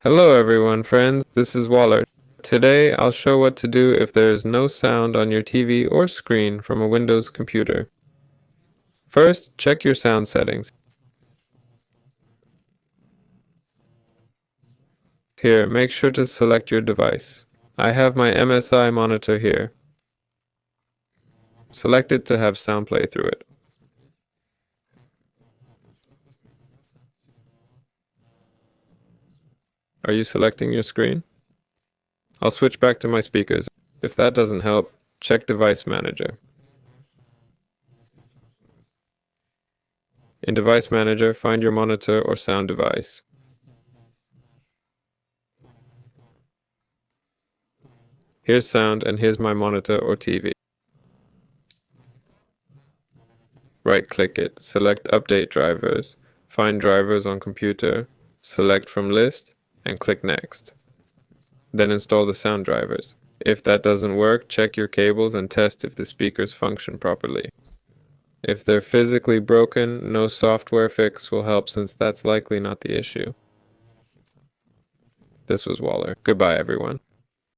Hello everyone, friends. This is Waller. Today I'll show what to do if there is no sound on your TV or screen from a Windows computer. First, check your sound settings. Here, make sure to select your device. I have my MSI monitor here. Select it to have sound play through it. Are you selecting your screen? I'll switch back to my speakers. If that doesn't help, check Device Manager. In Device Manager, find your monitor or sound device. Here's sound and here's my monitor or TV. Right-click it, select Update Drivers, find Drivers on Computer, select from List, and click Next. Then install the sound drivers. If that doesn't work, check your cables and test if the speakers function properly. If they're physically broken, no software fix will help since that's likely not the issue. This was Waller. Goodbye, everyone.